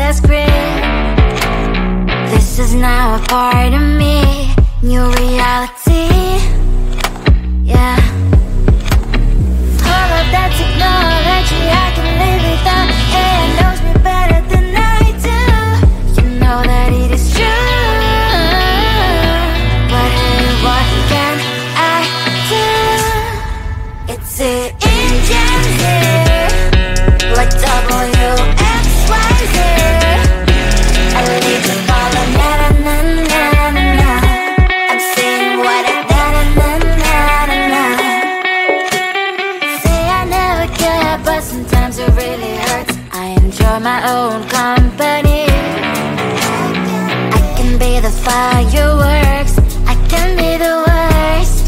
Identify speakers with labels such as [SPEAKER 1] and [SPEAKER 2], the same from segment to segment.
[SPEAKER 1] last grip. This is now a part of me, new reality. Yeah. All of that technology I can live without. AI knows me better than I do. You know that it is true. But hey, what can I do? It's the engine here, like WXYZ. I need to follow na na na na na na. I'm saying what I na na na na na na. Say I never care, but sometimes it really hurts. I enjoy my own company. I can be the fireworks, I can be the worst.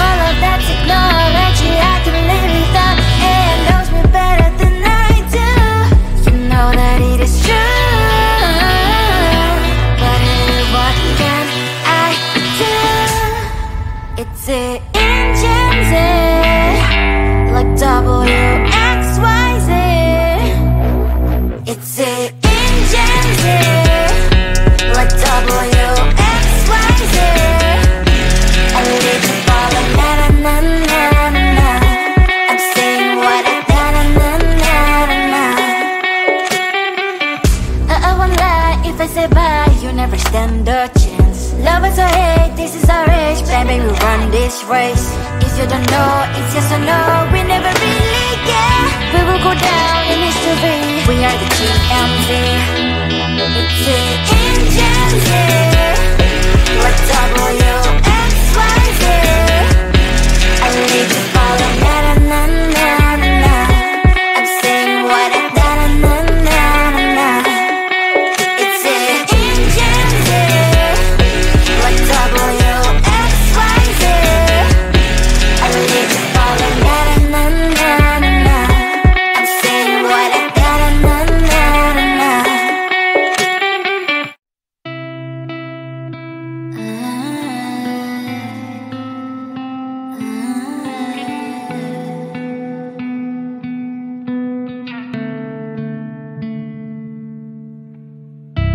[SPEAKER 1] All of that technology I can live without. AI knows me better than I do. You know that it is true. But hey, what can I do? It's the engines, like WXYZ. It's the engines, like WXYZ. I need to follow na na na na na na. I'm saying what I na na na na na na. I won't lie if I say bye, you never stand a chance. Love is or hate, this is our age. Baby, we run this race. If you don't know, it's yes or no. We never really get. We will go down in history. We are the GMZ. It's the engines here, like WXYZ. I need to follow na na na na na na. I'm saying what I na na na na na na. It's the engines here, like WXYZ. I need to follow na na na na na na. I'm saying what I na na na na na na.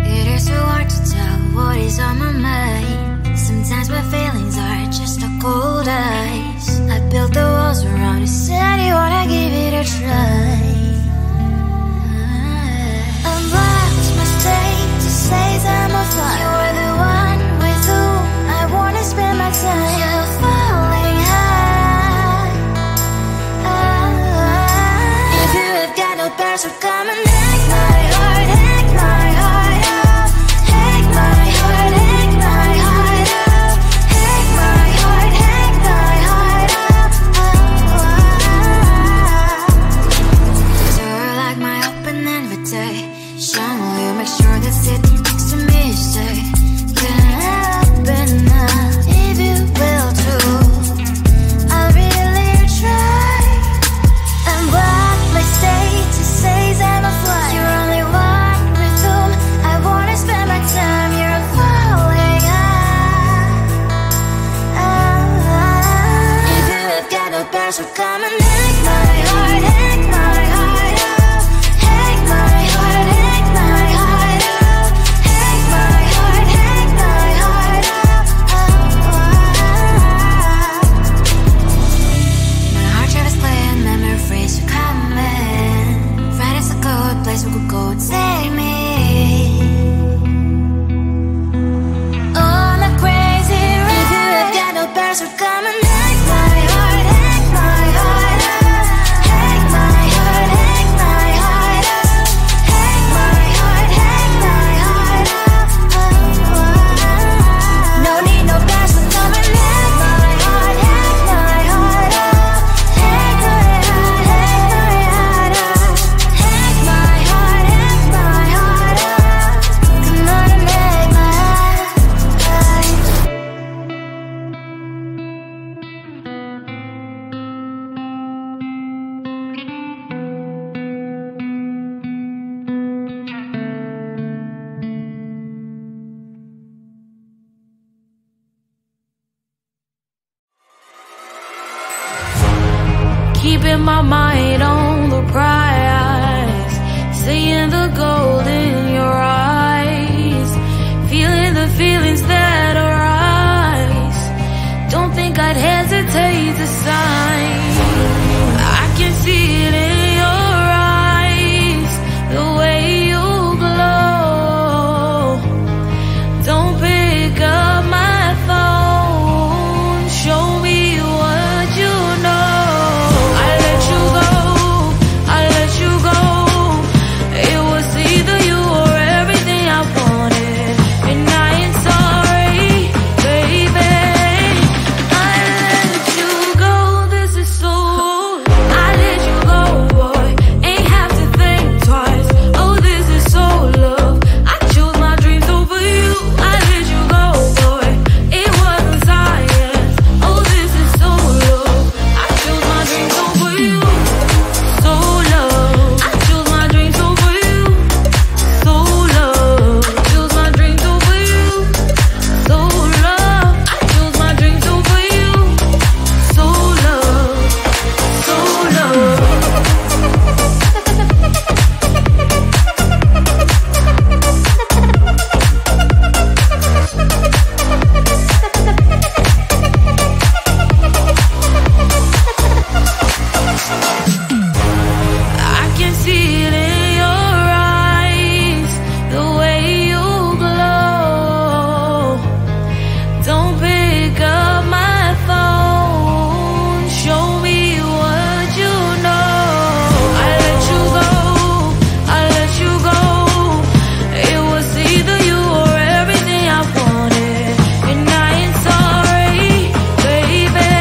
[SPEAKER 1] It is so hard to tell what is on my mind. Sometimes my feelings are just a cold ice. I built the walls around you, said you wanna give it a try. Unlocked my state to say I'm a fly. You are the one with whom I wanna spend my time. You're falling high. If you have got no past, so come and hack my heart, hack my heart up. Hack my heart, hack my heart up. Hack my heart, hack my heart up. You're like my open invitation. Will you make sure that sitting next to me is safe? Can I open up if you will too? I'll really try. And what my state to say I'm a fly. You're only one with whom I wanna spend my time. You're falling high. If you have got no past, so come and hack my heart, hack my heart up. Hack my heart, hack my heart up. Hack my heart, hack my heart up. My heart travels playing memories are coming. Right as a good place we could go and take me. On a crazy ride. If you have got no past, so come and hack my heart, hack my heart up. Hack my heart, hack my heart up. Hack my heart, hack my heart up. No need no past, so come and hack my heart, hack my heart up. Hack my heart, hack my heart up. Hack my heart, hack my heart up. Come on and hack my heart.
[SPEAKER 2] Keeping my mind on the prize.
[SPEAKER 1] the gold in your eyes, feeling the feelings that arise. Don't think I'd hesitate to sign. I can see it in your eyes, the way you glow. Don't pick up my phone, show me what you know. I let you go, I let you go. It was either you or everything I wanted, and I ain't sorry, baby. I let you go, this is so. I let you go, boy, ain't have to think twice. Oh, this is so love. I chose my dreams over you. I let you go, boy, it wasn't science. Oh, this is so love. I chose my dreams over you. So love. I chose my dreams over you. So love. Chose my dreams over you. So love. I chose my dreams over you. So love. So love. I can see it in your eyes, the way you glow. Don't pick up my phone, show me what you know. I let you go, I let you go. It was either you or everything I wanted, and I ain't sorry, baby.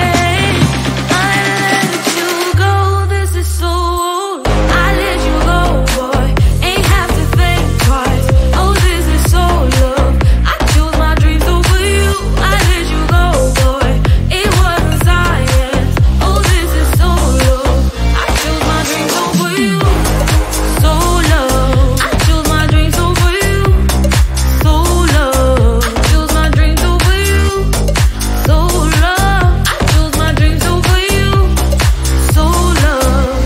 [SPEAKER 1] I let you go, this is so. I let you go, boy, ain't have to think twice. Oh, this is so love. I chose my dreams over you. I let you go, boy, it wasn't science. Oh, this is so love. I chose my dreams over you. So love. I chose my dreams over you. So love. Chose my dreams over you. So love. I chose my dreams over you. So love.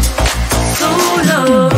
[SPEAKER 1] So love.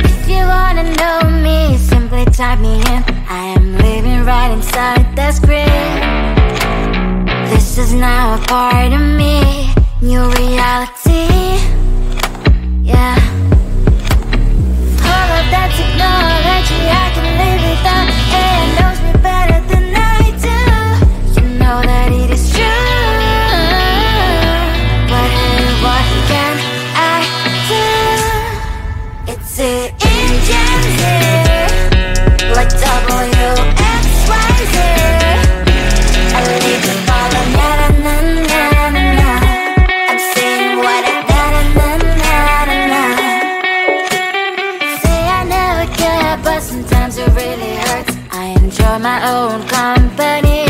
[SPEAKER 1] If you wanna know me, simply type me in. I am living right inside that screen. This is now a part of me, new reality. Yeah. All of that technology I can live without, and knows me better than I do. You know that it is true, but hey, what can I do? It's the engines here, like WXYZ. I leave you falling, na na na na na na. I'm saying what I na na na na na na. Say I never care, but sometimes it really hurts. I enjoy my own company.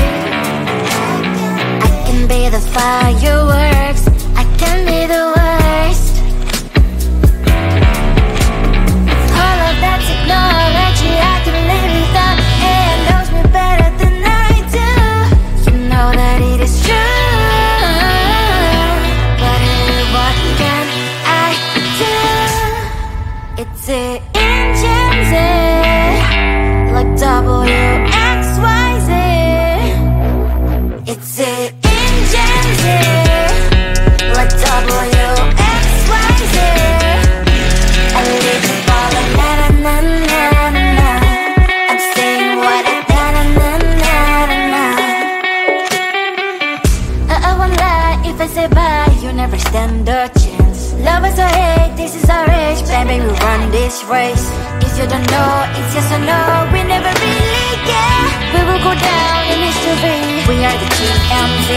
[SPEAKER 1] I can be the fireworks, I can be the worst. All of that technology I can live without, and knows me better than I do. You know that it is true, but hey, what can I do? It's the engines, like WXYZ. It's the engines, like WXYZ. I live you falling, na na na na na na. I'm saying what I na na na na na na. I won't lie if I say bye, you never stand a chance. Love is or hate, this is our age, baby, we run this race. If you don't know, it's yes or no, we never really care. We will go down in history, we are the GMZ.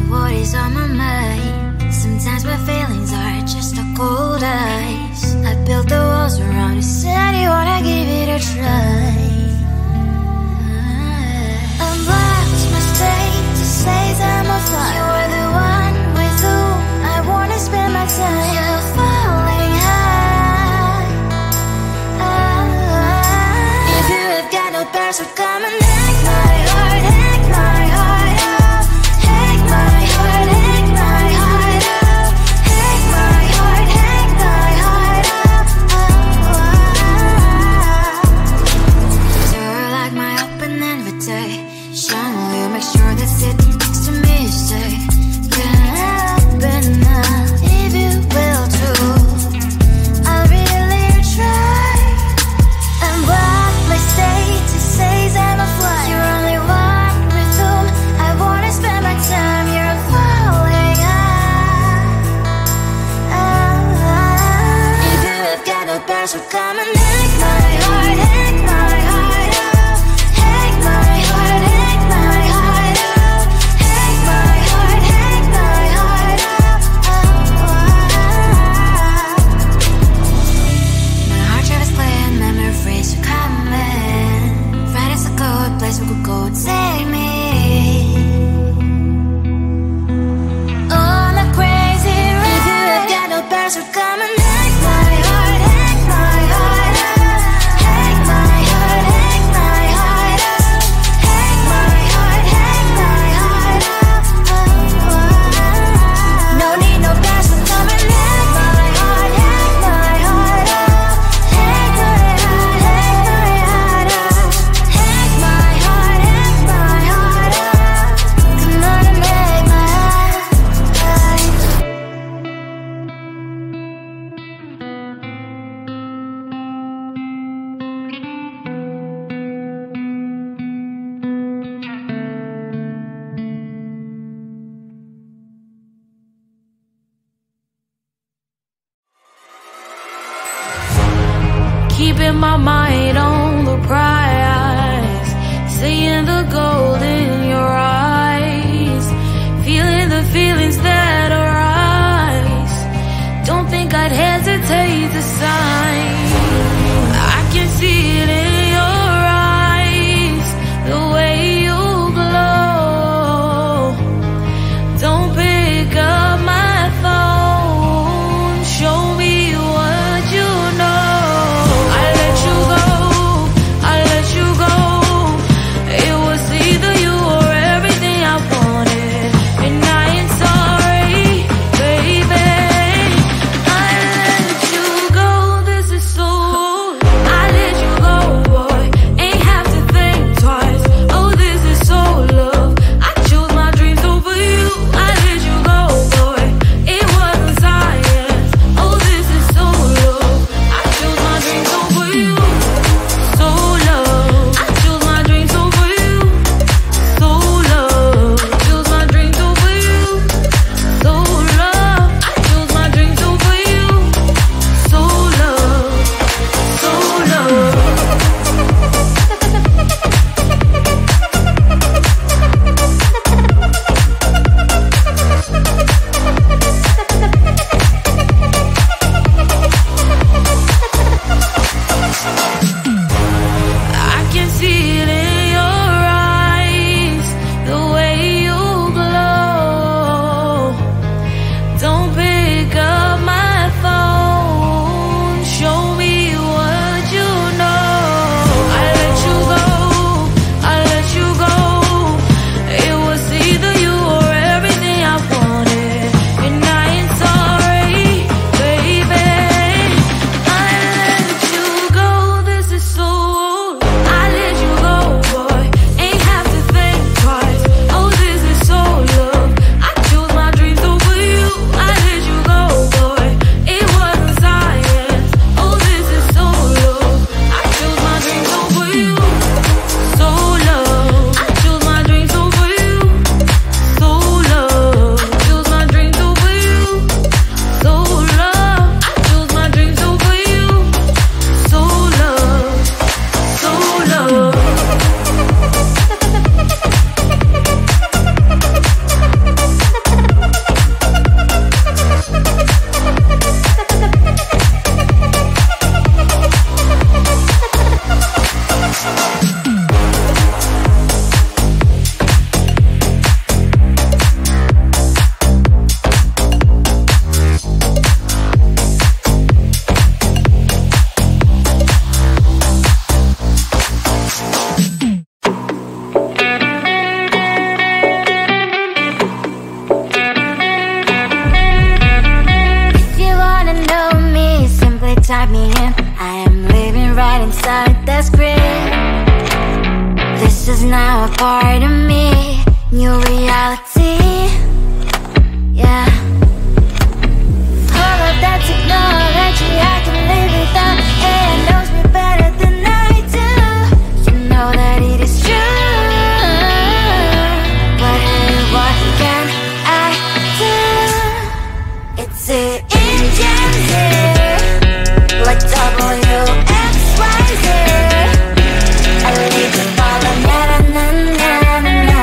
[SPEAKER 1] what is on my mind. Sometimes my feelings are just a cold ice. I built the walls around you, said you wanna give it a try. Unlocked my state to say I'm a fly. You are the one with whom I wanna spend my time. You're falling high. If you have got no bears, so come and hack my heart, hack my heart out. Hack my heart, hack my heart out. Hack my heart, hack my heart out. You're like my open invitation. Will you make sure that sitting next to me is safe? Can open up if you will too. I'll really try. And what my status says I'm a fly. You're only one with whom I wanna spend my time. You're falling high. If you have got no bears, so come and hack my heart, hack my heart out. Hack my heart, hack my heart out. Hack my heart, hack my heart out. My heart travels clear, memories are coming. Right as a good place we could go, take me on a crazy ride. If you have got no bears, so come and hack my heart, hack my heart out. Hack my heart, hack my heart out. Hack my heart, hack my heart out. No need no bears, so come and hack my heart, hack my heart out. Hack my heart, hack my heart out. Hack my heart, hack my heart out. Come on and make my heart.
[SPEAKER 2] Keeping my mind on the prize, seeing the gold in your eyes, feeling the feelings that arise. Don't think I'd hesitate to sign. I can see it in your eyes, the way you glow. Don't pick up my phone, show me what you know. I let you go
[SPEAKER 1] write me in. I am living right inside the script. This is now a part of me, new reality. Yeah. All of that technology I can live without. AI knows me better than I do. You know that it is true. But hey, what can I do? It's the engine here, like WXYZ. I leave the ball and na-na-na-na-na.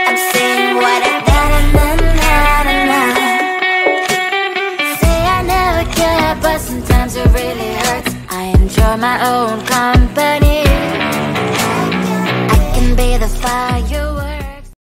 [SPEAKER 1] I'm saying what I na-na-na-na-na. Say I never care, but sometimes it really hurts. I enjoy my own company. I can be the fire.